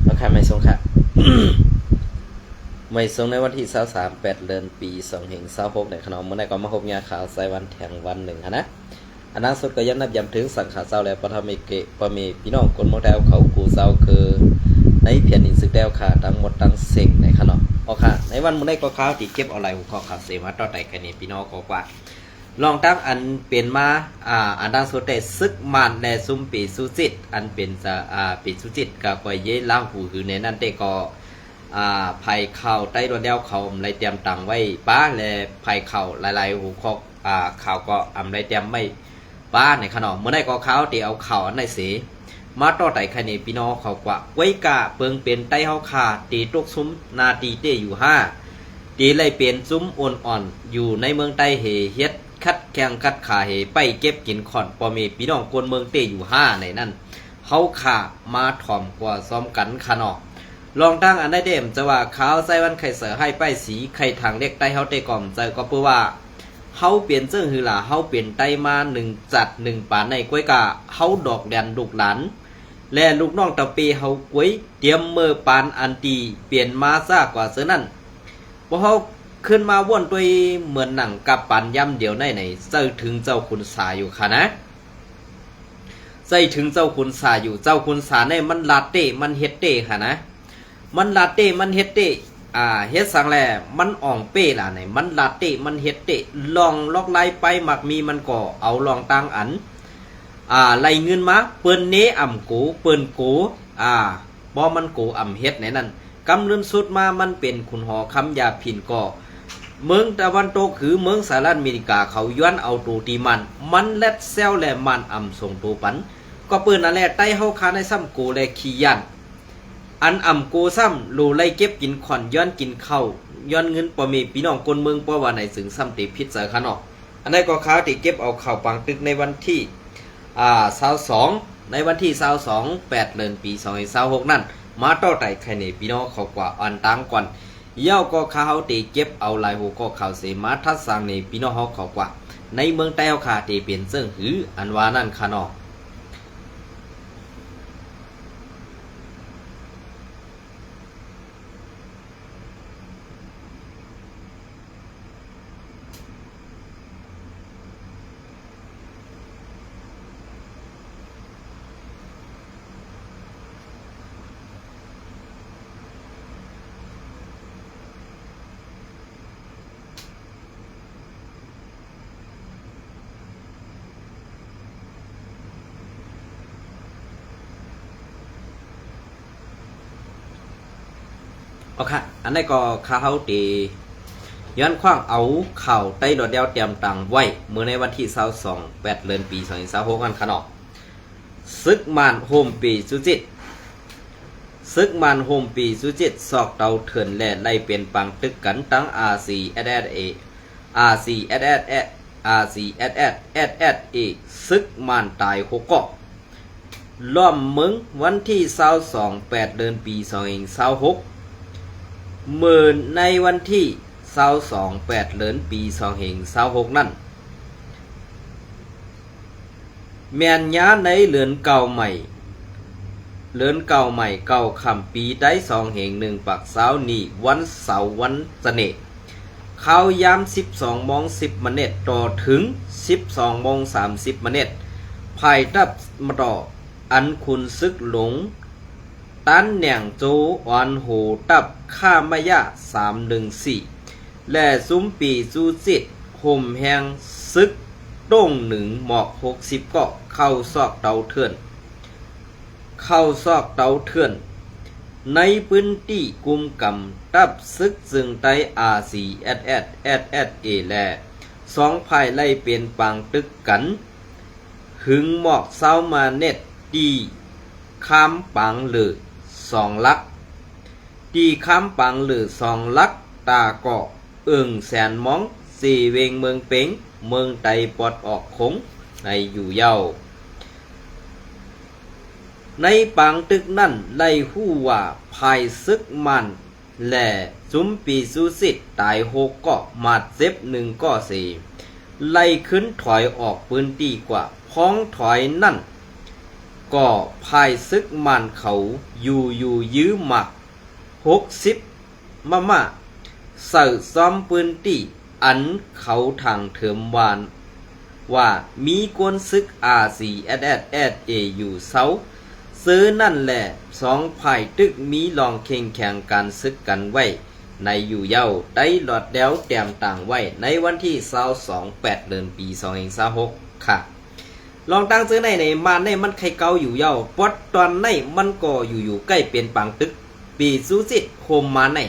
แล้วค่ะไม่ทรงค่ะ ไม่ทรงในวันที่23 8เดือนปี2526ในขนมเมื่อไหร่ก็มาพบงานข่าวใส่วันแถงวันหนึ่งนะอันนั้นสุดก็ยังนับย้ำถึงสังขารเศร้าและปฐมเกะปมีพี่น้องคนมองแถวเขากูเศร้าคือในเพียรอินสึกแดวค่ะทั้งหมดทั้งเสกในขนมโอค่ะในวันเมื่อไหร่ก็ข่าวที่เก็บเอาไหลหัวข้อข่าวเสมาต่อแต่กันนี้พี่น้องก็กว่าลองตั้งอันเปลี่ยนมาอันดังสุดแต่ซึกมันและซุ่มปีสุจิตอันเป็นจะปีสุจิตกับก่อยเย่ล่างหูคือในนั้นแต่ก็ภัยข่าวใต้รถเดียวเขาไรเตรียมตังไว้ป้าและภัยข่าวหลายๆหูข้อข่าวก็ไรเตรียมไม่ป้าในขนมเมื่อได้ก็ข่าวที่เอาข่าวอันไหนเสียมาต่อไต่คะแนนพี่น้องเขากว่าไว้กะเปิงเป็นใต้เฮาขาตีตุกซุ้มนาตีเตอยู่5ตีเลยเป็นซุ้มอ่อนๆอยู่ในเมืองใต้เฮ็ดคัดแข่งคัดขาไปเก็บกินขอนปอมีพี่น้องคนเมืองเตอยู่5ในนั้นเฮาขามาถ่อมกว่าซ้อมกันขนอลองตั้งอันได้เด่มจะว่าขาวใส่วันไข่เสือให้ป้ายสีไข่ทางเล็กใต้เฮาเตก่อมใจก็เพื่อว่าเฮาเปลี่ยนเสื้อหือหล่าเฮาเปลี่ยนไต้มา1จัด1ป่านในกล้วยกะเฮาดอกแดนลูกหลานและลูกน้องตะปีเฮากล้วยเตรียมมือปานอันตีเปลี่ยนมาซากว่าเสือนั่นพอเฮาขึ้นมาว่นตัวเหมือนหนังกับปันย่ำเดียวในเจ้าถึงเจ้าคุณสาอยู่ค่ะนะใจถึงเจ้าคุณสาอยู่เจ้าคุณสาในมันลาเต้มันเฮ็ดเต้ค่ะนะมันลาเต้มันเฮ็ดเต้เฮ็ดสังแลมันอ่องเป้ล่ะไหนมันลาเต้มันเฮ็ดเต้ลองลอกไล่ไปมักมีมันก่อเอาลองตั้งอันไล่เงินมาเปิ้นเนอ่ำกูเปิ้นกูบ่มันกูอ่ำเฮ็ดไหนนั่นกำเลื่อนสุดมามันเป็นขุนหอคำยาผินก่อเมืองตะวันตกคือเมืองสหรัฐอเมริกาเขาย้อนเอาตูตีมันเล็ดเซลและมันอ่ำส่งตูปันก็เปิ้นนั่นแหละใต้เฮาคาในซ้ำกูและขี้ยันอันอ่ำกูซ้ำรูไล่เก็บกินขอนย้อนกินเข้าย้อนเงินปอมีพี่น้องคนเมืองเพราะว่าในสึงซ้ำติพิษเสอขนอกอันนี้ก็ข่าวที่เก็บเอาข่าวปังตึกในวันที่22ในวันที่22 8เดือนปี2026นั่นมาต่อไต่ใครในพี่น้องเขากว่าอันตังก่อนเย้าก็ข่าวตีเก็บเอาลายหัวก็ข่าวเสมาทัดสังในพี่น้องเขากว่าในเมืองใต้เฮาขาตีเปลี่ยนเสื้อหืออันว่านั่นขนอกโอเคอันนี้ก็ข่าวตีย้อนคว้างเอาข่าวใต้ดอดเดียวเตรียมตังไว้เมื่อในวันที่22 8เดือนปี2026กันขนอกซึกมันโฮมปีสุจิตซึกมันโฮมปีสุจิตสอกเตาเถื่อนและไล่เป็นปังตึกกันตั้ง RCSSA RCSS RCSS ซึกมันตาย6เกาะล้อมเมืองวันที่22 8เดือนปี2026เมื่อในวันที่22 8เดือนปี2026นั่นแม่นย้าในเรือนเก่าใหม่เก่าคำปีได้2 1ปักเสาร์นี้วันเสาร์วันเสน่ห์เข้ายาม 12:10 นต่อถึง 12:30 นภายดับมาต่ออันคุณซึกหลงตันแหน่งโจออนโหตับข้ามายะ314และซุ้มปีจูจิตห่มแหงซึกต้งหนึ่งหมอก60เกาะเข้าซอกเตาเถื่อนในพื้นที่กุมกำตับซึกจึงไต้ RCSS และ2ภายไล่เป็นปังตึกกันหึงหมอกเศร้ามาเน็ตดีค้ามปังหรือ2ลักดีค้ามปังหรือ2ลักตาเกาะแสนมอง4เวงเมืองเป้งเมืองไตปอดออกคงในอยู่เย้าในปังตึกนั่นไล่หู้ว่าภายซึกมันและจุมปีสุสิตตาย6เกาะมาดเจ็บ1เกาะ4ไล่ขึ้นถอยออกพื้นที่กว่าพ้องถอยนั่น ก็พายซึกมันเขาอยู่ยื้อหมัก60มาเสิร์ซ้อมปืนตีอันเขาทางเถิมวานว่ามีกวนซึก RCSS อยู่เซาซื้อนั่นแหละสองฝ่ายตึกมีลองเข่งแข่งการซึกกันไว้ในอยู่เย้าได้หลอดแดวแต้มต่างไว้ในวันที่22 8เดือนปี2026ค่ะลองตั้งซื้อในมาในมันไข่เกาอยู่เย้าปอดตอนในมันก็อยู่ใกล้เป็นปังตึกปีซูซิโฮมมาใน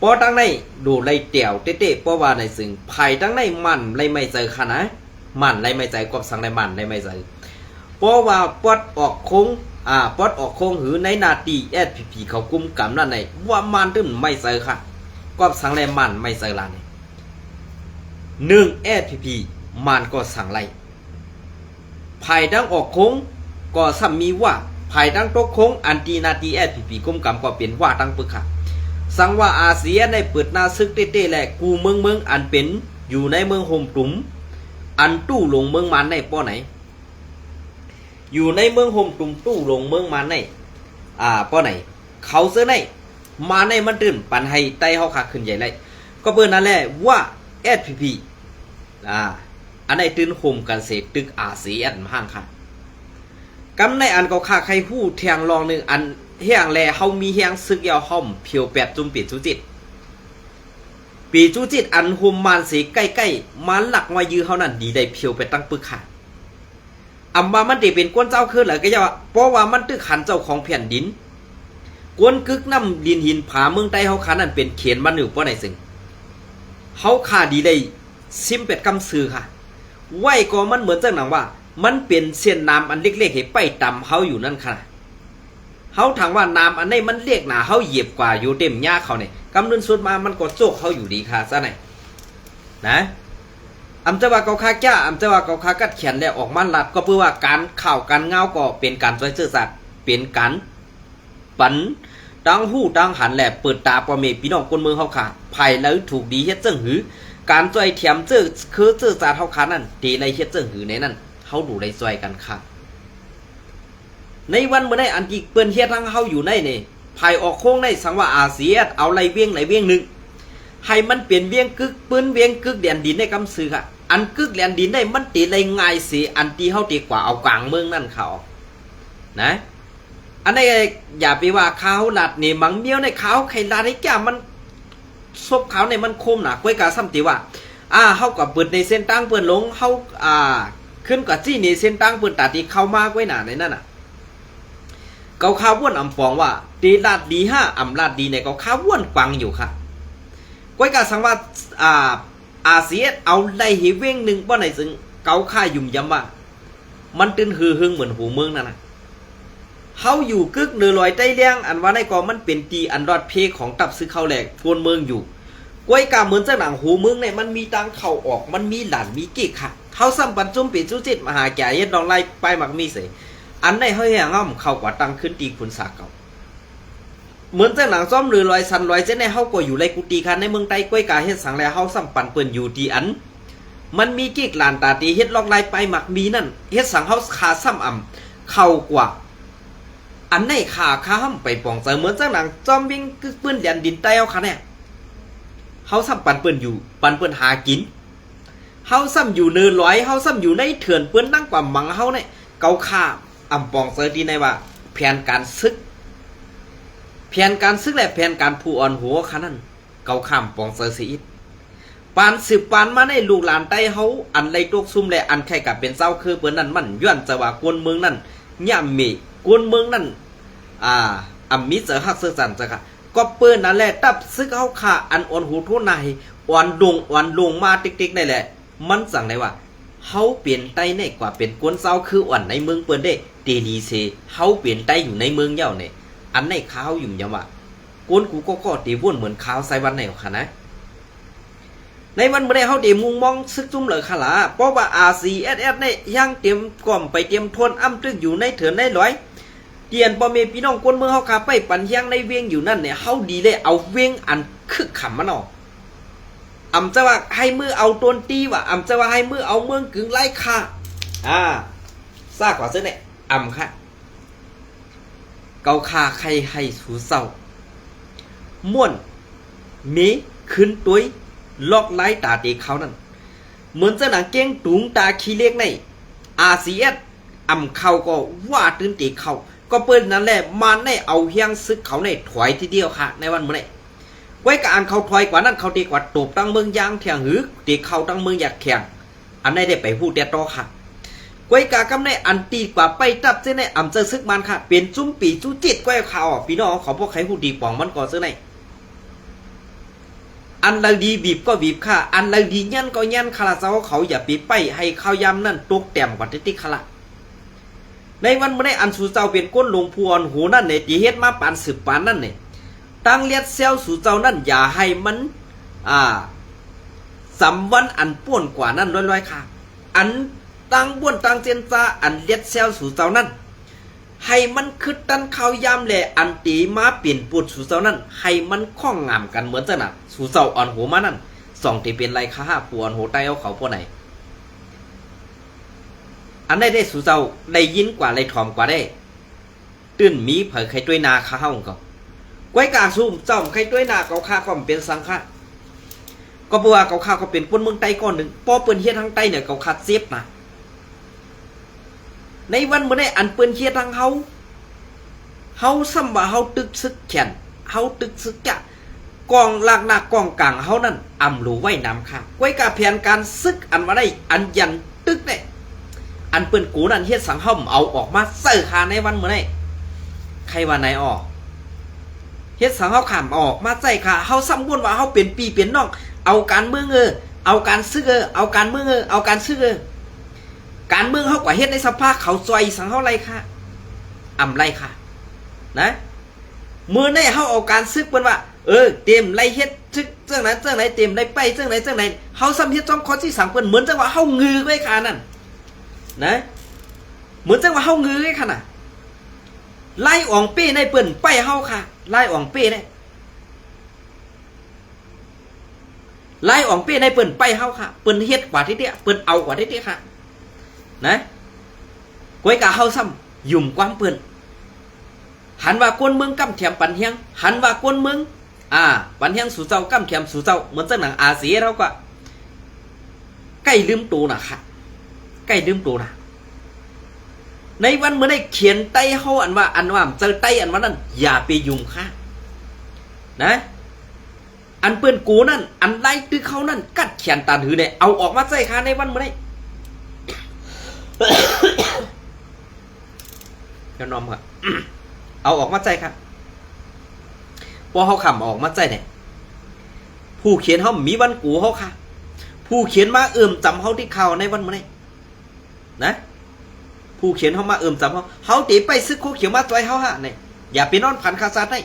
ปอตั้งในดูไล่เตี่ยวเต้ๆเพราะว่าในซึ่งภายตั้งในมันไล่ไม่เจอค่ะนะมันไล่ไม่ใจกอบสังในมันไล่ไม่ใจเพราะว่าปอดออกโค้งปอดออกโค้งหือในนาตี SPP เขากุมกำนั่นในว่ามันตึ้มไม่เจอค่ะกอบสังในมันไม่เจอลานี่1 SPP มันก็สั่งไล่ภายดังออกโค้งก็ซ้ำมีว่าภายดังตกโค้งอันตีนาตี SPP กุมกำก็เป็นว่าตั้งปึกค่ะสังว่าอาเซียนได้เปิดหน้าซึกเต้ๆแหละกูเมืองอันเป็นอยู่ในเมืองโฮมตุมอันตู้ลงเมืองมันในป้อไหนอยู่ในเมืองโฮมตุมตู้ลงเมืองมันในป้อไหนเขาเสื้อในมาในมันตื่นปันให้ไตเฮาขาขึ้นใหญ่เลยก็เปิ้นนั่นแหละว่า SPP อันไหนตื่นโฮมกันเสกตึกอาเซียนห้างค่ะกำในอันก็ค่าใครฮู้แทงรองนึงอันเฮียงแลเฮามีเฮียงซึกยาวห้อมเพียวแปดจุ่มปีจูจิตปีจูจิตอันโฮมมันเสใกล้ๆมันหลักว่ายื้อเฮานั่นดีได้เพียวไปตั้งปึกค่ะอำว่ามันได้เป็นกวนเจ้าคือเหรอก็อย่าว่าเพราะว่ามันตึกขันเจ้าของแผ่นดินกวนกึกน้ำดินหินผาเมืองใต้เฮาขานั่นเป็นเขียนมันอยู่ป้อไหนซึ่งเฮาขาดีได้ซิมเป็ดกำซื้อค่ะไว้ก็มันเหมือนจังหนังว่ามันเป็นเส้นน้ำอันเล็กๆให้ไปตำเฮาอยู่นั่นค่ะเฮาถามว่าน้ำอันนี้มันเรียกหนาเฮาเหยียบกว่าอยู่เต็มหญ้าเขาเนี่ยกำเนิดสุดมามันก็โจกเขาอยู่ดีค่ะซะไหนนะอำจะว่าเกาคาแก่อำจะว่าเกาคากัดเขียนแล้วออกมาลัดก็เพื่อว่าการข่าวการเงาก็เป็นการช่วยซื่อสัตย์เป็นการปันตั้งหู้ตั้งหันแหละเปิดตาปอเมพี่น้องคนเมืองเฮาค่ะภายแล้วถูกดีเฮ็ดจังหือการช่วยเทียมเจอคือซื่อสัตย์เฮาค่ะนั่นตีในเฮ็ดจังหือในนั้นเฮาดูได้ช่วยกันค่ะในวันเมื่อได้อันที่เปิ้นเฮ็ดทางเฮาอยู่ในนี่ภายออกโค้งในสังว่าอาเซียนเอาไหลเวียงนึงให้มันเปลี่ยนเวียงกึกปืนเวียงกึกแดนดินในกำซื้อค่ะอันกึกแดนดินได้มันตีไหลง่ายสิอันที่เฮาตีกว่าเอากลางเมืองนั่นเขานะอันนี้อย่าไปว่าขาวลัดนี่มังเมียวในขาวไข่ลาดให้แก่มันซบขาวในมันคมน่ะก้อยกะซ้ำติว่าเฮาก็เปิดในเส้นตั้งเปิ้นลงเฮาขึ้นกับจี้ในเส้นตั้งเปิ้นตาที่เข้ามาก้อยหน้าในนั่นน่ะเกาข้าวว่วนอำปองว่าตีลาดดี5อำลาดดีในเกาข้าวว่วนกวางอยู่ค่ะก้อยกะสังว่าอาเซียนเอาไล่ให้เว้งนึงบ่ไหนซึ่งเกาค่ายุ่มยำว่ามันตื่นหือหึงเหมือนหูเมืองนั่นน่ะเฮาอยู่กึกเนือลอยใต้เลี้ยงอันว่าในกอมันเป็นตีอันรอดเพของตับซื้อข้าวแหลกกวนเมืองอยู่ก้อยกะเหมือนจังหนังหูเมืองเนี่ยมันมีตังเข้าออกมันมีหลานมีกิ๊กค่ะเฮาซ้ำปันจุ่มเป็นจุจิตมหาแก่เฮ็ดดองไล่ไปมักมีเสอันในเฮาแห่งอ้อมเข้ากว่าตั้งขึ้นตีคุณสาเก่าเหมือนจังหนังซ้อมหรือลอยสันลอยเส้นในเฮาก็อยู่ไรกุฏิคันในเมืองใต้ก้อยกาเฮ็ดสังแล้วเฮาซ้ำปันเปิ้นอยู่ที่อันมันมีกิ๊กหลานตาตีเฮ็ดลอกไล่ไปมักมีนั่นเฮ็ดสังเฮาขาซ้ำเข้ากว่าอันในขาห้ำไปปองเจอเหมือนจังหนังจอมวิ่งกึกปืนแดนดินใต้เฮาค่ะเนี่ยเฮาซ้ำปันเปิ้นอยู่ปันเปิ้นหากินเฮาซ้ำอยู่เนินลอยเฮาซ้ำอยู่ในเถื่อนเปิ้นนั่งกว่ามังเฮาเนี่ยเกาค่าปองเจอที่ในว่าแผนการซึกและแผนการผู้อ่อนหัวค่ะนั่นเกาข้ามปองเจอสิปานสืบปานมาในลูกหลานใต้เฮาอันไรตกซุ่มและอันแค่กับเป็นเจ้าคือเปิ้นนั่นมันย้อนจะว่ากวนเมืองนั่นย่ำเมกวนเมืองนั่นมิเจอฮักเสือสันจ้ะค่ะก็เปิ้นนั่นแหละตับซึกเฮาค่ะอันอ่อนหูทุนนายอ่อนลงมาติ๊กๆนี่แหละมันสั่งได้ว่าเฮาเปลี่ยนไตในกว่าเป็นกวนเจ้าคืออ่อนในเมืองเปิ้นได้เตดีเซเฮาเปลี่ยนไตอยู่ในเมืองเย้าเนี่ยอันในข้าวอยู่ยังว่ากวนกูก็ตีวุ่นเหมือนข้าวไซวันไหนค่ะนะในวันเมื่อได้เฮาเตมุงมองซึกจุ่มเลยค่ะล่ะเพราะว่า RCSS เนี่ยยังเตรียมก่อมไปเตรียมทวนตึกอยู่ในเถื่อนในร้อยเตียนบ่แม่พี่น้องคนเมืองเฮาขาไปปันยังในเวียงอยู่นั่นเนี่ยเฮาดีเลยเอาเวียงอันคึกขำมันออกจะว่าให้มือเอาตนตีว่าจะว่าให้มือเอาเมืองกึ่งไล่ค่ะซากกว่าซึ่งเนี่ย อ่ำค่ะเกาคาใครให้สูเศร้าม่วนมีขึ้นตุ้ยล็อกไล่ตาเด็กเขานั่นเหมือนจะหนังเก้งตุงตาขี้เล็กในอาเซียนอ่ำเขาก็ว่าตื่นเด็กเขาก็เปิดนั่นแหละมันได้เอาเฮียงซึกเขาในถอยทีเดียวค่ะในวันเมื่อไหร่ไว้กับอันเขาถอยกว่านั้นเขาเด็กกว่าตบตั้งเมืองยางเถียงหือเด็กเขาตั้งเมืองอยากแข่งอันนี้ได้ไปพูดเด็ดต่อค่ะไว้กับกำในอันตีกว่าไปตับเส้นในอ่ำเจอซึกมันค่ะเปลี่ยนจุ้มปีจุ้จิตไว้ข่าวพี่น้องเขาพวกใครพูดดีป่องมันก่อนซื้อในอันเราดีบีบก็บีบค่ะอันเราดียันก็ยันคาราเจ้าเขาอย่าปีไปให้ข้าวยำนั่นตกแต้มกว่าติ๊กคาราในวันเมื่อได้อันสู่เจ้าเป็นก้นหลวงพวนหูนั่นเนี่ยที่เฮ็ดมาปานสืบปานนั่นเนี่ยตั้งเลียดเซลสู่เจ้านั่นอย่าให้มันสำวันอันป่วนกว่านั้นร้อยๆค่ะอันตั้งบ้วนตั้งเจนจ้าอันเลียดเซลสู่เจ้านั่นให้มันคึดตันข้าวยำแหละอันตีมาเปลี่ยนปุดสู่เจ้านั่นให้มันคล้องงามกันเหมือนจะน่ะสู่เจ้าอ่อนหูมานั่นสองที่เป็นไรค่ะปวนหูใต้เอาเขาพวกไหนอันได้สู่เจ้าได้ยินกว่าได้ถ่อมกว่าได้ตื่นมีเผยใครด้วยนาข้าห้องก็ไว้กาซุ่มเจ้าใครด้วยนาเกาข้าก็เป็นสังฆะก็บอกว่าเกาข้าก็เป็นคนเมืองใต้ก้อนหนึ่งพอเปิ้นเฮียทางใต้เนี่ยเกาข้าเซฟนะในวันเมื่อได้อันเปิ้นเฮียทางเฮาซ้ำว่าเฮาตึกซึกแขนเฮาตึกซึกจะกองลากหน้ากองกลางเฮานั่นอ่ำหลูไว้น้ำค่ะไว้กาแผนการซึกอันมาได้อันยันตึกเนี่ยอันเปิ้นกูนั่นเฮ็ดสังห้อมเอาออกมาเสิร์คาในวันเมื่อไหร่ใครว่าไหนออกเฮ็ดสังเฮาขามออกมาใจค่ะเฮาซ้ำวนว่าเฮาเป็นปีเป็นน้องเอาการเมืองเอาการซื้อเอาการเมืองเอาการซื้อการเมืองเฮากว่าเฮ็ดในสภาเขาซอยสังเฮาไรค่ะอ่ำไรค่ะนะมื้อนี้เฮาเอาการซึกเปิ้นว่าเต็มไรเฮ็ดซึกเรื่องนั้นเรื่องไหนเต็มไรไปเรื่องไหนเรื่องไหนเฮาซ้ำเฮ็ดจ้องข้อที่สั่งเปิ้นเหมือนจังว่าเฮางือไว้ค่ะนั่นนะเหมือนจังว่าเฮางือไว้ค่ะน่ะไล่อ่องเป้ในเปิ้นไปเฮาค่ะไล่อ่องเป้ได้ไล่อ่องเป้ในเปิ้นไปเฮาค่ะเปิ้นเฮ็ดกว่าที่เดียเปิ้นเอากว่าที่เดียค่ะนะก้อยกะเฮาซ้ำยุ่มความเปิ้นหันว่าคนเมืองกำเทียมปันเฮียงหันว่าคนเมืองปันเฮียงสู่เจ้ากำเทียมสู่เจ้าเหมือนจังหนังอาเซียเราก็ใกล้ลืมตัวน่ะค่ะใกล้ลืมตัวน่ะในวันเมื่อได้เขียนไต้เฮาอันว่าเจอไต้อันว่านั้นอย่าไปยุ่งค่ะนะอันเปิ้นกูนั่นอันไล่ตื้อเขานั่นกัดเขียนตาหือเนี่ยเอาออกมาใส่ค่ะในวันเมื่อได้ยอนอมค่ะ เอาออกมาใจครับพอเขาขำออกมาใจเนี่ยผู้เขียนเขามีวันกูเขาค่ะผู้เขียนมาจำเขาที่ข่าวในวันเมื่อได้นะผู้เขียนเขามาจำเขาตีไปซึกเขาเขียวมาจอยเขาฮะเนี่ยอย่าไปนอนผันคาซาได้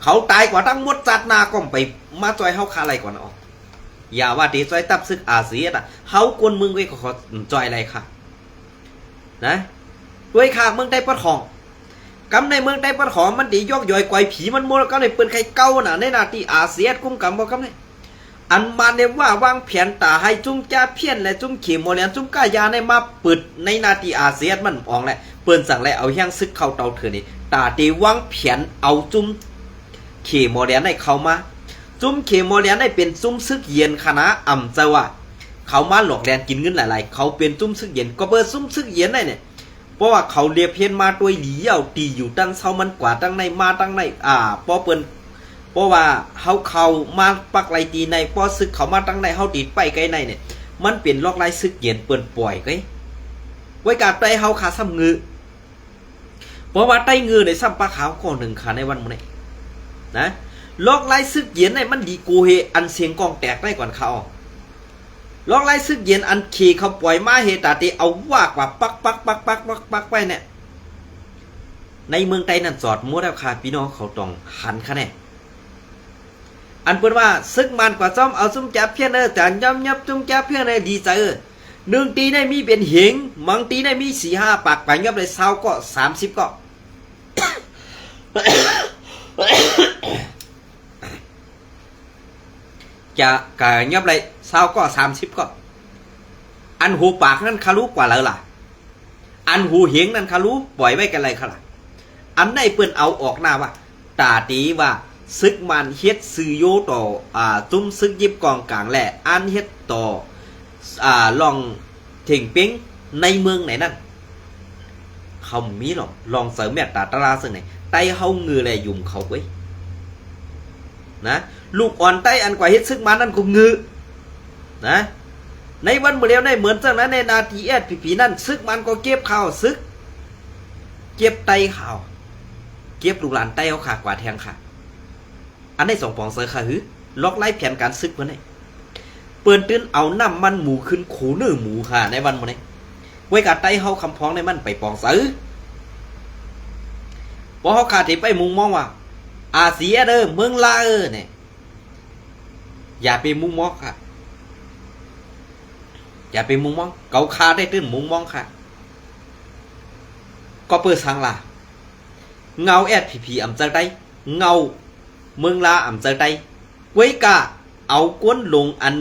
เขาตายกว่าตั้งมดจัดนาก็ไปมาจอยเขาคาอะไรก่อนออกอย่าว่าตีจอยตับซึกอาเซียนเขากวนมึงไว้ก็ขอจอยอะไรค่ะนะด้วยค่ะเมืองใต้ปะทองกำในเมืองใต้ปะทองมันดียกย่อยกว่าผีมันมัวก็ในปืนใครเก้าน่ะในนาทีอาเซียนกุ้มกำบอกกำเนี่ยอันมาเนี่ยว่าวางแผนตาให้จุ้มจ้าเพี้ยนและจุ้มเขียมโมเลียนจุ้มก้ายาในมาเปิดในนาทีอาเซียนมันออกแหละเปิ้นสั่งแล้วเอาแห้งซึกเข้าเตาเถื่อนนี่ตาตีวางแผนเอาจุ้มเขียโมเลียนให้เข้ามาจุ้มเขียโมเลียนให้เป็นจุ้มซึกเย็นคณะอ่ำเจ้าว่าเขามาหลอกแลนกินเงินหลายๆเขาเป็นจุ้มซึกเย็นก็เปิดจุ้มซึกเย็นได้เนี่ยเพราะว่าเขาเรียบเพียนมาตัวหลีเอาตีอยู่ตั้งเช้ามันกว่าตั้งในมาตั้งในเพราะว่าเขามาปักไหลตีในพอซึกเขามาตั้งในเขาตีไปไกลในเนี่ยมันเปลี่ยนลอกลายซึกเย็นเปิ่นปล่อยไงไว้กาไตเขาขาซ้ำงือเพราะว่าไตงือในซ้ำปลาขาวก่อนหนึ่งขาในวันมื้อนี้นะลอกลายซึกเย็นในมันดีกูเฮอันเสียงกองแตกได้ก่อนเขาลอกไล่ซึกเย็นอันขี่เขาปล่อยมาเฮตาตีเอาว่ากว่าปักไปเนี่ยในเมืองไต้นั่นจอดมัวแล้วค่ะพี่น้องเขาต้องหันคะแนนอันเปิดว่าซึกมันกว่าจ้อมเอาจุ้มจับเพี้ยนแต่ย่อมยับจุ้มจับเพี้ยนดีใจหนึ่งตีในมีเป็นเหงมังตีในมี4-5 ปากไปยับเลยเศร้าก็30ก็จะกะยับเลยเศร้าก็30ก็อันหูปากนั่นคารุกว่าเลยล่ะ อันหูเหงนั่นค่ะรู้ปล่อยไว้กันไรค่ะล่ะอันไหนเปิ้นเอาออกหน้าว่าตาตีว่าซึกมันเฮ็ดซื้อโยต่อจุ้มซึกยิบกองกลางแหละอันเฮ็ดต่อลองเถ่งเป้งในเมืองไหนนั่นเขามีหรอกลองเสริมแม่ตาตราซึ่งไหนไตเฮาเงือแลยุ่มเขาไว้นะลูกอ่อนไตอันกว่าเฮ็ดซึกมันนั่นก็เงือนะในวันเมื่อเร็วในเหมือนจังนั้นในนาทีแอดผีนั่นซึกมันก็เก็บข้าวซึกเก็บไตข้าวเก็บลูกหลานไตเอาขากว่าแทงค่ะอันในสองปองเสือค่ะหือล็อกไล่แผนการซึกเพื่อนให้เปิ่นตื้นเอาน้ำมันหมูขึ้นขูเนื้อหมูค่ะในวันเมื่อนี้ไว้กับไตเฮาคำพ้องในมันไปปองเสือพอเขาขาดที่ไปมุงมองว่าอาเซียเด้อเมืองลาเนี่ยอย่าไปมุงมองค่ะอย่าไปมุงมองเกาคาได้ตื้นมุงมองค่ะก็เปิดสังล่ะเงาแอดผีอ่ำใจได้เงาเมืองลาอ่ำใจได้ไว้กะเอาก้นลงอัน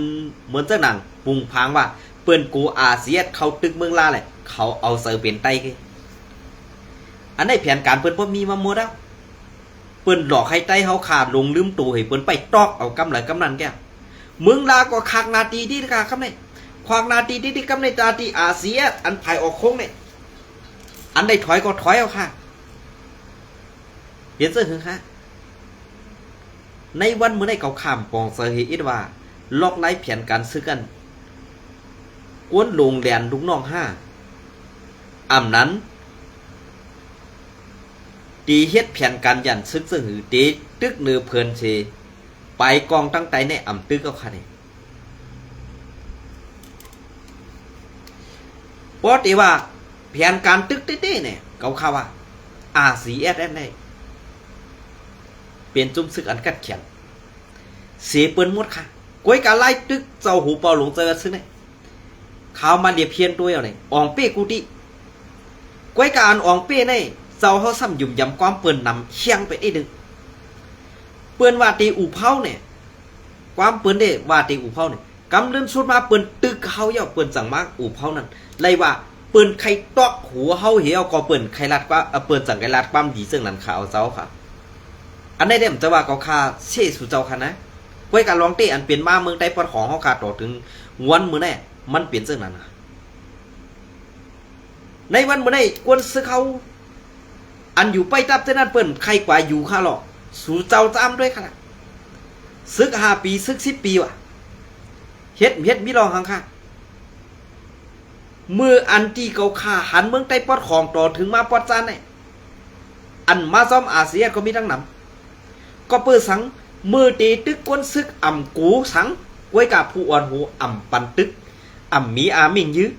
เหมือนเจ้าหนังปุงพังว่าเปิ้นกูอาเซียเขาตึกเมืองลาเลยเขาเอาเสือเป็นไตกันอันในแผนการเปิ้นพ่มีมาหมดแล้วเปิ้นหลอกให้ไตเขาขาดลงลืมตัวให้เปิ้นไปตอกเอากำไรกำนันแกเมืองลาก็คักนาทีที่ค่ะครับเนี่ยควางนาทีที่กำในนาทีอาเซียอันภายออกโค้งเนี่ยอันใดถอยก็ถอยเอาค่ะเห็นเสื้อหึงค่ะในวันเมื่อในเก่าข้ามปองเสอเหตุว่าล็อกไล่แผนการซื้อกันกวนลงแดนลุงน้อง5นั้นตีเฮ็ดแผนการยันซึกเสือหือตีตึกเนือเพลินเชไปกองตั้งใจในตึกเอาค่ะเนี่ยเพราะตีว่าแผนการตึกเต้ๆเนี่ยเขาข่าวว่าRCSS เนี่ยเป็นจุ่มซึกอันกัดเขียนเสียเปิ้นหมดค่ะก้อยกาไล่ตึกเจ้าหูเปาหลงเจอซึกเนี่ยข่าวมาเดียเพียนตัวเอาเนี่ยอ่องเป้กูติก้อยกาอันอ่องเป้เนี่ยเจ้าเขาซ้ำยุ่มยำความเปิ้นนำเชียงไปได้ดึงเปิ้นว่าตีอู่เผาเนี่ยความเปิ้นได้ว่าตีอู่เผาเนี่ยกำเริ่มชุดมาเปิ้นตึกเขาเยาเปิ้นสั่งมากอู่เผานั่นไล่ว่าเปิ้นใครตอกหัวเฮาเหี่ยวก็เปิ้นใครรัดว่าเปิ้นสั่งใครรัดความดีซึ่งนั้นข่าวเจ้าค่ะอันนี้เดี๋ยวจะว่าเขาค่าเชี่ยสู่เจ้าค่ะนะไว้การลองเตะอันเปลี่ยนมาเมืองใต้ปอดของเขาขาดต่อถึงวันมื้อแน่มันเปลี่ยนซึ่งนั้นในวันมื้อนี้กวนซึกเขาอันอยู่ไปตับเท่านั้นเปิ้นใครกว่าอยู่ค่ะหรอกสู่เจ้าจามด้วยค่ะซึก5 ปีซึก10 ปีว่ะเฮ็ดมีรองค่ะเมื่ออันที่เขาฆ่าหันเมืองใต้ปอดของต่อถึงมาปอดจานเนี่ยอันมาซ้อมอาเซียนก็มีทั้งนำก็เปิดสังมือตีตึกก้นซึกกูสังไว้กับผู้อ่อนหูปันตึกมีมิงยื้อ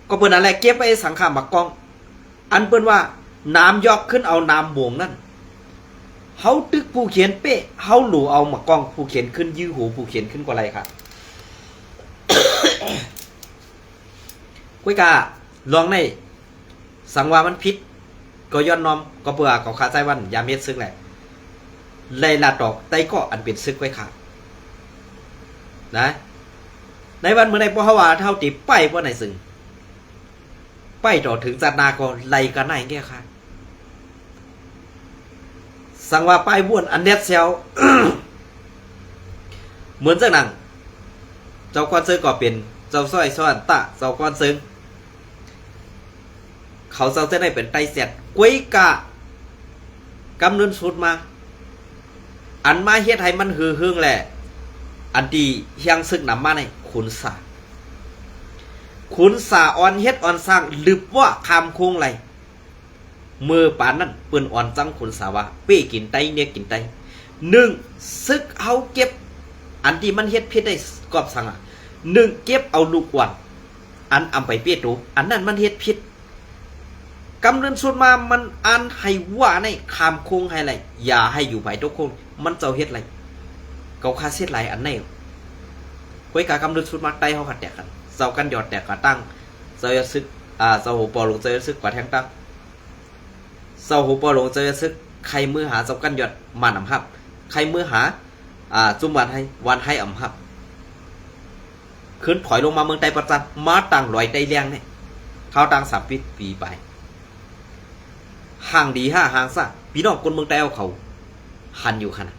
ก็เปิดอะไรเก็บไปสังขามากองอันเปิดว่าน้ำยอกขึ้นเอาน้ำบวงนั่นเฮาตึกผู้เขียนเป้เฮาหลูเอามากองผู้เขียนขึ้นยื้อหูผู้เขียนขึ้นกว่าไรค่ะกุ้ยกาลองในสังวามันพิษก็ย้อนนอมก็เบื่อก็ขาใจวันยาเม็ดซึกแหละเลยลาดอกไตก็อันเป็นซึกไว้ค่ะนะในวันเมื่อในพวกเขาว่าเท่าติไปว่าไหนซึ่งไปต่อถึงจัดนาก็ไล่กันไหนแก่ค่ะสังว่าไปบ้วนอันเน็ตเซล เหมือนจังหนังเจ้าก้อนซึกก็เป็นเจ้าสร้อยซ้อนตะเจ้าก้อนซึงเขาเจ้าจะได้เป็นไตเสียดกุ้ยกะกำเนิดสุดมาอันมาเฮ็ดให้มันฮือเฮืองแหละอันดีเฮียงซึกนำมาในขุนสาอ่อนเฮ็ดอ่อนสร้างลึบว่าคำโค้งไรมือป่านนั้นเปิ้นอ่อนจังขุนสาว่าเป้กินไตเนี่ยกินไต1ซึกเอาเก็บอันที่มันเฮ็ดพิษได้กอบสั่ง1เก็บเอาลูกอ่อนอันอำไปเปี้ยตูอันนั้นมันเฮ็ดพิษกำเนิดสุดมามันอันให้ว่าในคำโค้งให้ไรอย่าให้อยู่ภายทุกคนมันเจ้าเฮ็ดไรเขาคาเสียไรอันไหนก้อยกากำเนิดสุดมาไตเขาขัดแตกกันเจ้ากันหยอดแตกกะตั้งเจ้าซึกเจ้าหูปอลงเจ้าซึกกว่าแทงตั้งเจ้าหูปอลงเจ้าซึกใครมือหาเจ้ากันหยอดมันอ่ำหับใครมือหาจุ่มวันให้อ่ำหับขึ้นถอยลงมาเมืองไต้ประจันมาต่างลอยไตแรงเนี่ย ข้าวตัง30 ปีไปห่างดีห่างซะพี่น้องคนเมืองใต้เอาเขาหันอยู่ขนาด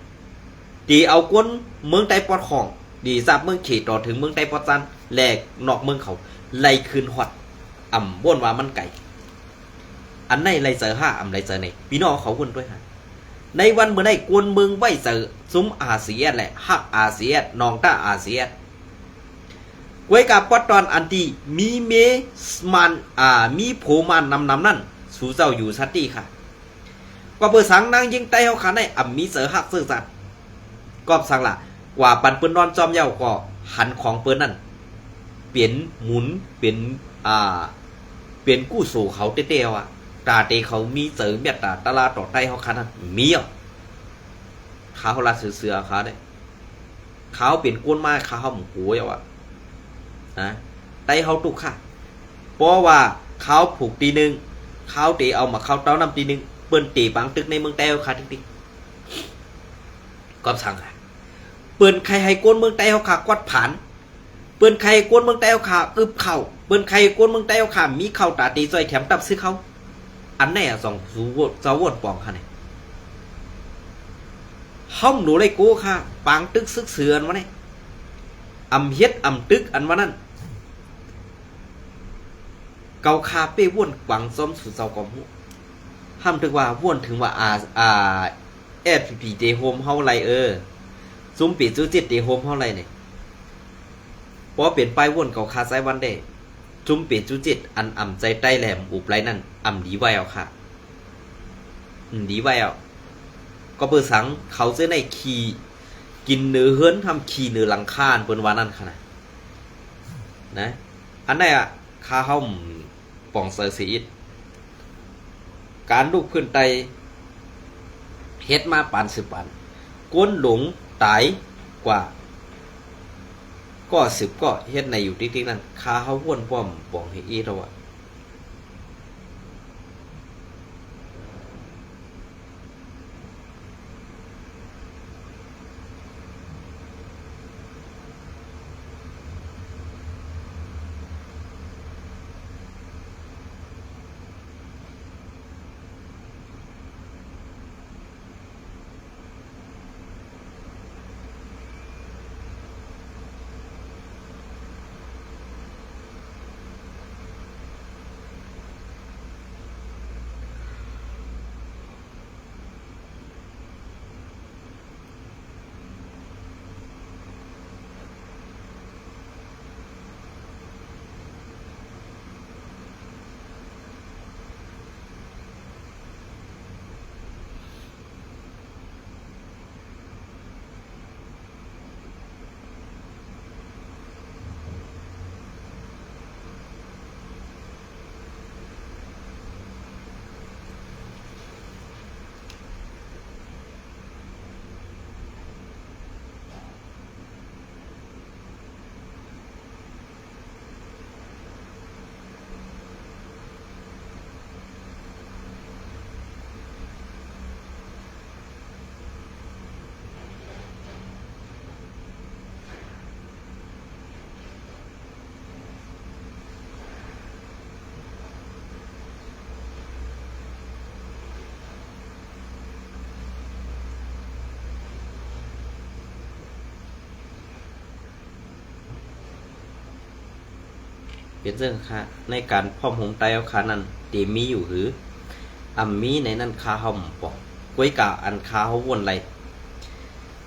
ดีเอากวนเมืองใต้ปอดของดีซับเมืองเขตต่อถึงเมืองใต้ปอดจันแหลกนอกเมืองเขาไล่คืนฮอดบ่นว่ามันไก่อันไหนไล่เจอไล่เจอไหนพี่น้องเขาคนด้วยฮะในวันเมื่อไหร่กวนเมืองไว้เจอซุ้มอาเซียนแหละฮักอาเซียนนองต้าอาเซียนไว้กับปอดตอนอันที่มีเมมันมีโผมันนำนั่นสู่เจ้าอยู่ชัดดีค่ะก็เปิดสังนางยิงไต้เขาขาในมีเสือหักเสือสัตว์ก็สังละกว่าปันปืนนอนจอมเย้าก็หันของปืนนั่นเปลี่ยนหมุนเปลี่ยนกู้สู่เขาเตี้ยวตาเตเขามีเสือเบียดตาลาต่อไต้เขาขานั้นมีขาเขาลาเสือขาเนี่ยเขาเปลี่ยนก้นไม้ขาเขาหมุนหัวนะไต้เขาตุกค่ะเพราะว่าเขาผูกตีหนึ่งเขาตีเอามาเขาเต้านำตีหนึ่งเปิ้นตีบางตึกในเมืองใต้เขาขาดติ๊กก็สั่งค่ะเปิ้นใครให้ก้นเมืองใต้เขาขากวัดผ่านเปิ้นใครก้นเมืองใต้เขาขาอึบเข่าเปิ้นใครก้นเมืองใต้เขาขามีเข่าตาตีซอยแถมตับซื้อเขาอันไหนสองสูวดเจ้าวดปองค่ะเนี่ยห้องหนูเลยกูค่ะปางตึกซึกเสือนวะเนี่ยเฮ็ดตึกอันวะนั่นเกาคาเป้ว่นกวังซ้อมสู่เจ้ากอมหูห้ามถึงว่าว่นถึงว่าFPP เดโฮมเฮาไรซุ้มปีจูจิตเดโฮมเฮาไรเนี่ยพอเปลี่ยนไปว่นเกาคาไซวันเดซุ้มปีจูจิตอันใจใต้แหลมอุบไรนั่นดีไว้เอาค่ะดีไว้เอาก็เปิดสังเขาเสื้อในขี่กินเนื้อเฮือนทำขี่เนื้อหลังคาเปิ้นว่านั่นขนาดนะอันไหนค่าห้องป่องเซอร์ซีดการลูกขึ้นไตเฮ็ดมาปานสืบปันก้นหลงตายกว่าก็สืบก็เฮ็ดในอยู่ติ๊กๆนั่นค่าเฮาว่นป้อมป่องให้อีเราเป็นเรื่องค่ะในการพ่อมหงไตเอาขานั้นตีมีอยู่หรือมีในนั้นคาเฮาปอกกล้วยกะอันคาเฮาวนไร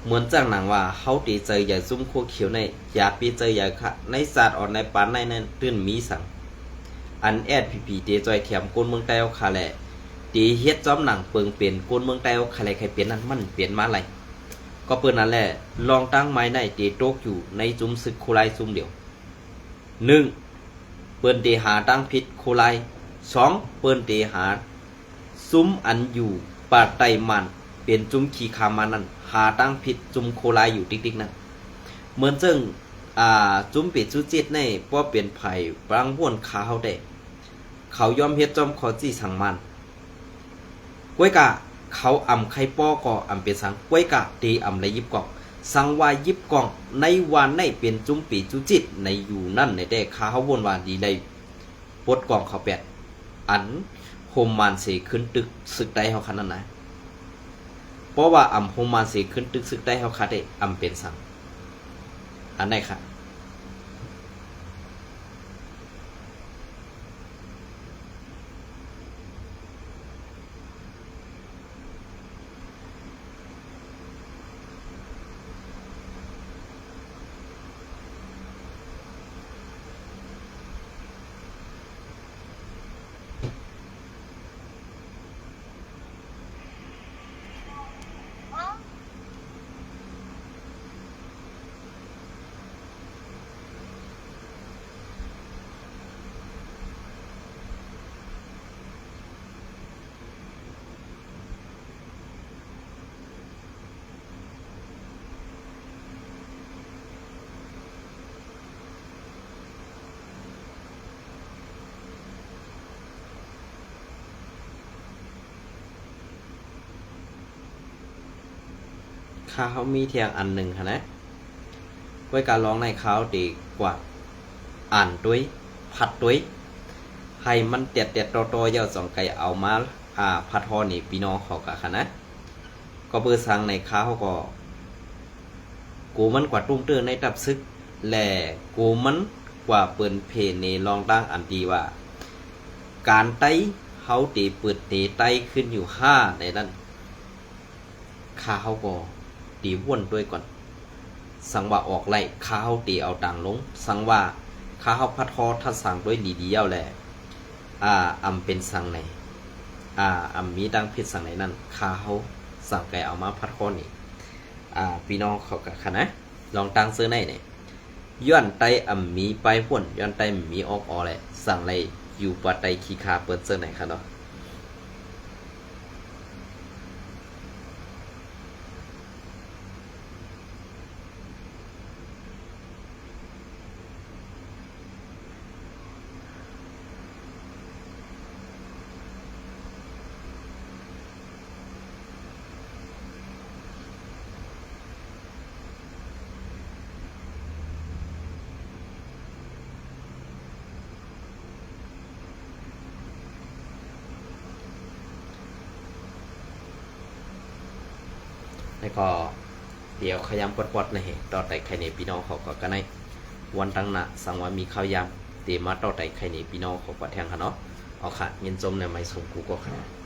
เหมือนจังหนังว่าเฮาตีเจอใหญ่ซุ้มโคเขียวในยาปีเจอใหญ่ค่ะในศาสตร์อ่อนในปานในนั้นตื้นมีสั่งอันFPPตีจอยแถมก้นเมืองไต้เอาขาแหละตีเฮ็ดจอมหนังเปิงเปลี่ยนก้นเมืองไต้เอาขาแหละใครเปลี่ยนนั้นมันเปลี่ยนมาไรก็เปิ้นนั่นแหละลองตั้งไม้ในตีโตกอยู่ในจุ้มซึกโคไลซุ่มเดียว1เปิ้นตีหาตั้งพิษโคไล2เปิ้นตีหาซุ้มอันอยู่ปาไตมันเป็นจุ้มขีคามานั่นหาตั้งพิษจุ้มโคไลอยู่ติ๊กๆนั่นเหมือนซึ่งจุ้มเป็ดจุจิตในป้อเปลี่ยนไผ่ปรังว่นขาเฮาได้เขายอมเฮ็ดจอมขอจี้สั่งมันกล้วยกะเขาไข่ป้อก็เป็นสังกล้วยกะตีไรยิบกอกสังว่ายิบกองในวันในเป็นจุ้มปีจุจิตในอยู่นั่นในแต่ขาเฮาวนว่าดีได้ ปดกองเขาแปดอันโฮมมานเสขึ้นตึกศึกได้เฮาคันนั้นนะเพราะว่าโฮมมานเสขึ้นตึกศึกได้เฮาคัดได้เป็นสังอันไหนค่ะข้าวมีเทียงอันหนึ่งค่ะนะไว้การร้องในข้าวดีกว่าอ่านด้วยผัดด้วยให้มันเตียดโตๆยาวสองไก่เอามาผัดทอนี่พี่น้องเขากะค่ะนะก็เบอร์สั่งในข้าวก็กูมันกว่าตุ้มเตือนในตับซึกแหล่กูมันกว่าเปิ่นเพในลองตั้งอันดีว่าการไต้เฮาตีเปิดตีไต้ขึ้นอยู่5ในนั้นข้าวก็ตีวนด้วยก่อนสังว่าออกไล่ข้าวตีเอาต่างลงสังว่าข้าวพัดทอถ้าสั่งด้วยดีๆเอาแหละเป็นสั่งไหนมีดังผิดสั่งไหนนั่นข้าวสั่งไก่เอามาพัดทอนี่พี่น้องเขากะคะนะลองตั้งซื้อในเนี่ยย้อนไตมีไปพ่นย้อนไตมีออกแหละสั่งไรอยู่ปัดไตขี้คาเปิดเสื้อไหนคะเนาะแล้วก็เดี๋ยวขยำปดๆนะเหต่อแต่ไข่ในพี่น้องเขาก็กันในวันตั้งหน้าสังว่ามีข้าวยำเตมาต่อแต่ไข่ในพี่น้องเขาก็แทงค่ะเนาะเอาค่ะเงินจมในไม้ส่งกูก็ค่ะ